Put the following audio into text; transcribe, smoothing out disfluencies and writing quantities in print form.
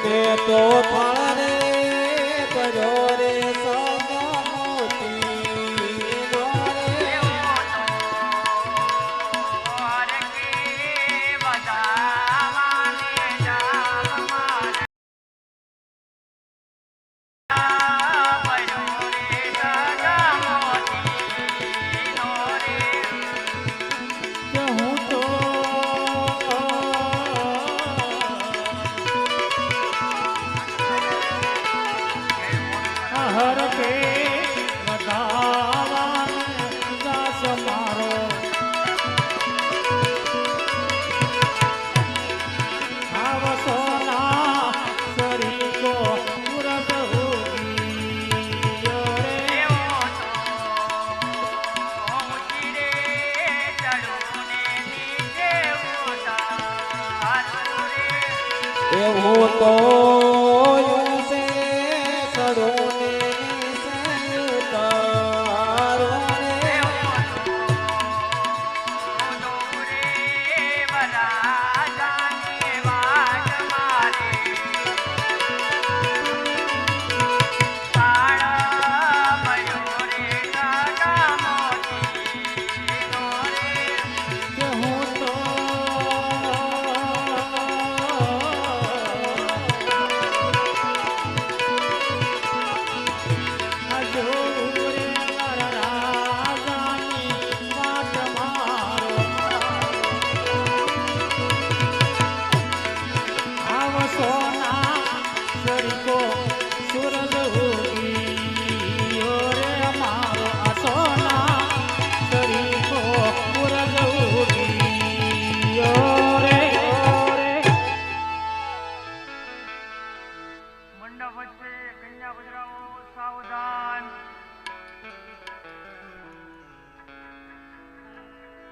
તે તો ફળ રે પડ્યો રે સગમોતી નો રે. હર કે વધાવાન દાસ મારો આવ સોના સરીકો પુરત હોગી રે. એવું તો યું છે સડું ને નીચે ઉતારું રે. કે હું તો